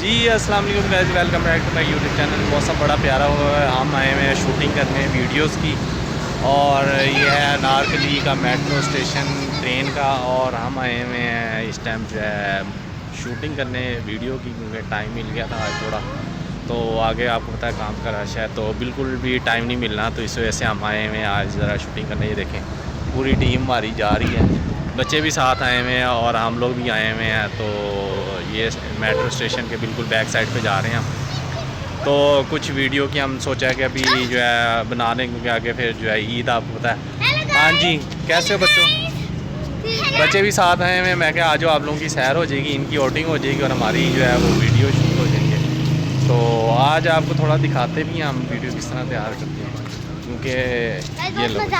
जी अस्सलाम वालेकुम guys, welcome back to my YouTube channel. मौसम बड़ा प्यारा हुआ है। हम आए हुए हैं शूटिंग करने वीडियोस की, और ये है अनारकली का मेट्रो स्टेशन ट्रेन का। और हम आए हुए हैं इस टाइम जो है शूटिंग करने वीडियो की, क्योंकि टाइम मिल गया था आज थोड़ा। तो आगे आपको पता है काम का रश है, तो बिल्कुल भी टाइम नहीं मिलना, तो इस वजह से हम आए हुए हैं आज ज़रा शूटिंग करने। ये देखें पूरी टीम हमारी जा रही है, बच्चे भी साथ आए हुए हैं और हम लोग भी आए हुए हैं। तो ये मेट्रो स्टेशन के बिल्कुल बैक साइड पे जा रहे हैं हम। तो कुछ वीडियो की हम सोचा है कि अभी जो है बना लें, क्योंकि आगे फिर जो है ईद आपको पता है। हाँ जी, कैसे हो बच्चों? बच्चे भी साथ आए हुए हैं। मैं क्या, आज आप लोगों की सैर हो जाएगी, इनकी आउटिंग हो जाएगी और हमारी जो है वो वीडियो शूट हो जाएंगे। तो आज आपको थोड़ा दिखाते भी हैं हम वीडियो किस तरह तैयार करते हैं, क्योंकि ये लोग।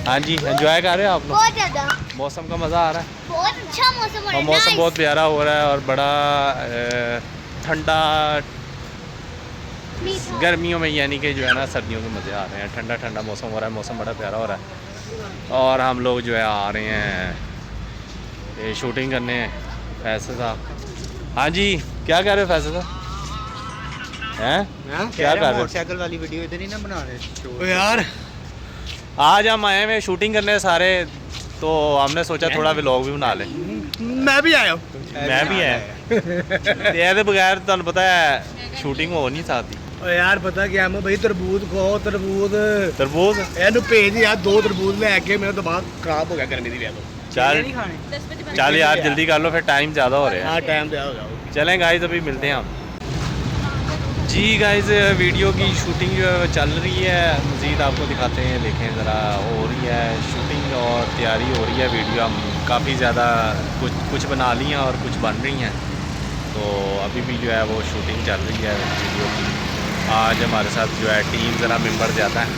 हाँ जी, एंजॉय कर रहे हैं आप लोग? बहुत ज़्यादा मौसम का मज़ा आ रहा है, बहुत अच्छा मौसम हो रहा और है। मौसम बहुत प्यारा हो रहा है और बड़ा ठंडा। गर्मियों में यानी कि जो है ना सर्दियों के मज़े आ रहे हैं, ठंडा ठंडा मौसम हो रहा है, मौसम बड़ा प्यारा हो रहा है। और हम लोग जो है आ रहे हैं ये शूटिंग करने। फैसल साहब, हाँ जी, क्या कह रहे हो फैसल साहब? हैं क्या कर रहे हो? मोटरसाइकिल वाली वीडियो इधर ही ना बना रहे ओ यार, आज हम आए हुए शूटिंग करने सारे, तो हमने सोचा थोड़ा व्लॉग भी बना लें। मैं भी आया हूँ। मैं भी आया ये बगैर तुम पता है शूटिंग हो नहीं सकती। ओ यार पता क्या मैं भाई तरबूज खाओ तरबूज तरबूज ਇਹਨੂੰ ਭੇਜ यार 2 तरबूज ले आके मेरा दिमाग खराब हो गया गर्मी दी वजह चल चल यार जल्दी कर लो, फिर टाइम ज़्यादा हो रहा है। हाँ टाइम पे हो जाओ। चलें गाइस, अभी मिलते हैं हम। जी गाइस, वीडियो की शूटिंग जो है चल रही है, मज़ीद आपको दिखाते हैं। देखें ज़रा, हो रही है शूटिंग और तैयारी हो रही है। वीडियो हम काफ़ी ज़्यादा कुछ बना ली हैं और कुछ बन रही हैं, तो अभी भी जो है वो शूटिंग चल रही है वीडियो की। आज हमारे साथ जो है टीम ज़रा मेंबर ज़्यादा है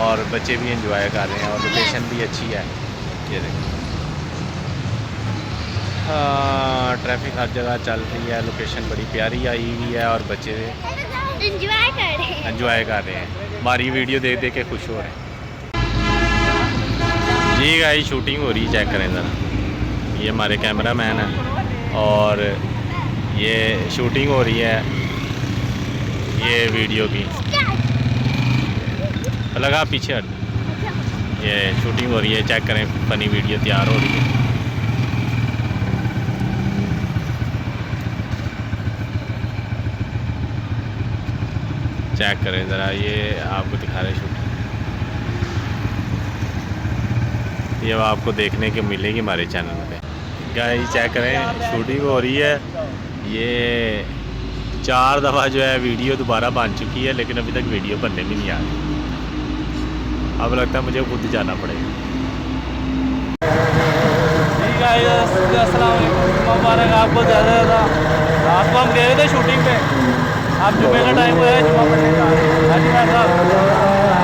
और बच्चे भी एंजॉय कर रहे हैं और लोकेशन भी अच्छी है। ये देखें, हाँ ट्रैफिक हर जगह चल रही है, लोकेशन बड़ी प्यारी आई हुई है और बच्चे एंजॉय कर रहे हैं। एंजॉय कर रहे हैं, हमारी वीडियो देख देख के खुश हो रहे हैं। जी गाइस, शूटिंग हो रही है, चेक करें ज़रा। ये हमारे कैमरा मैन है और ये शूटिंग हो रही है ये वीडियो की। लगा पीछे हट, ये शूटिंग हो रही है, चेक करें, फनी वीडियो तैयार हो रही है। चेक करें ज़रा, ये आपको दिखा रहे शूटिंग। ये अब आपको देखने को मिलेगी हमारे चैनल पे। गाइस चेक करें, शूटिंग हो रही है। ये 4 दफ़ा जो है वीडियो दोबारा बन चुकी है, लेकिन अभी तक वीडियो बनने भी नहीं आ रही। अब लगता है मुझे खुद जाना पड़ेगा। ठीक है, अस्सलाम वालेकुम, मुबारक आपको ज़्यादा ज़्यादा। रात को हम गए थे शूटिंग पे, अब जुमे का टाइम हुआ है, जुमा पढ़ने जा रहे हैं। हाँ जी भाई साहब,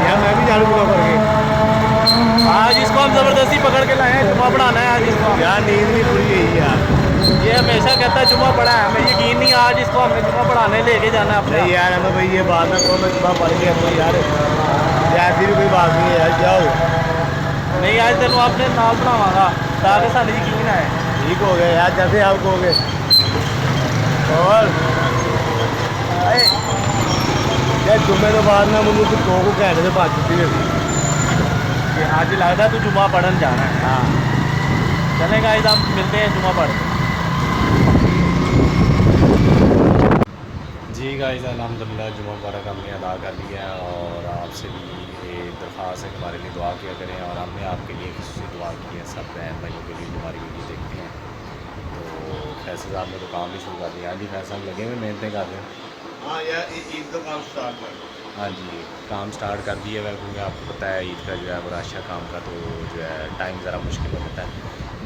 यार मैं भी झाड़ू बुला करके आज इसको हम ज़बरदस्ती पकड़ के लाए हैं, जुमा पढ़ाना है आज इसको। यार नींद नहीं पूरी गई यार। ये हमेशा कहता है जुमा पढ़ा है, हमें यकीन नहीं, आज इसको हमने जुमा पढ़ाने लेके जाना है अपने। नहीं यार हमें भाई ये बात ना करो, मैं सुबह पढ़ गया तो यार ऐसी भी कोई बात नहीं है यार, जाओ। नहीं, आज तेन अपने नाल पढ़ावांगा ताकि सानू यकीन आए। ठीक हो गया यार, जैसे आप कहोगे। और यार जुम्मे तो बाद ना मुझे तो 2 घंटे से बात छुट्टी है। आज लगता है तू जुमा पढ़न जाना है। हाँ चलेगा, इधर हम मिलते हैं जुमा पढ़। जी गाइस, अल्हम्दुलिल्लाह जुमा मुबारक हमने अदा कर लिया है, और आपसे भी ये दरख्वास्त है कि हमारे लिए दुआ किया करें, और हमने आपके लिए खुशी दुआ की है, सब बहन भाइयों के लिए जो हमारी वीडियो देखते हैं। तो फैसल साहब ने तो काम भी शुरू कर दिया। हाँ जी फैसल, लगे हुए मेहनतें कर रहे हैं। हाँ यार ईद का काम स्टार्ट कर। हाँ जी, काम स्टार्ट कर दिया है, क्योंकि आपको पता है ईद का जो है वो राशा काम का, तो जो है टाइम ज़रा मुश्किल हो जाता है।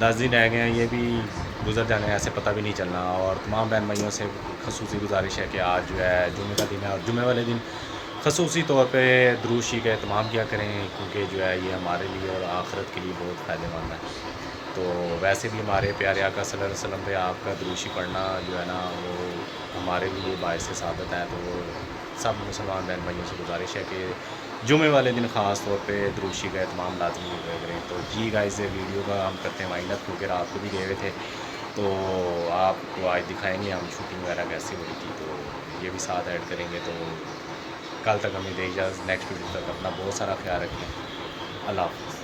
10 दिन रह गए हैं, ये भी गुजर जाने हैं, ऐसे पता भी नहीं चलना। और तमाम बहन भाइयों से खसूसी गुजारिश है कि आज जो है जुमे का दिन है, और जुमे वाले दिन खसूसी तौर पे दुरूशी का एहतमाम किया करें, क्योंकि जो है ये हमारे लिए और आखिरत के लिए बहुत फ़ायदेमंद है। तो वैसे भी हमारे प्यारे आका सल्लल्लाहु अलैहि वसल्लम पे आपका दुरूशी पढ़ना जो है ना वो हमारे लिए बाइस साबित है। तो सब मुसलमान बहन भाइयों से गुजारिश है कि जुमे वाले दिन ख़ास तौर पे दुरूशी का एहतमाम लाजमी करें। तो जी गाइस, वीडियो का हम करते हैं वाइंड अप, क्योंकि रात को भी गए हुए थे, तो आपको आज दिखाएंगे हम शूटिंग वगैरह कैसे हुई थी, तो ये भी साथ ऐड करेंगे। तो कल तक हमें दे इजाज़त, नेक्स्ट वीडियो तक अपना बहुत सारा ख्याल रखें। अल्लाह हाफ़िज़।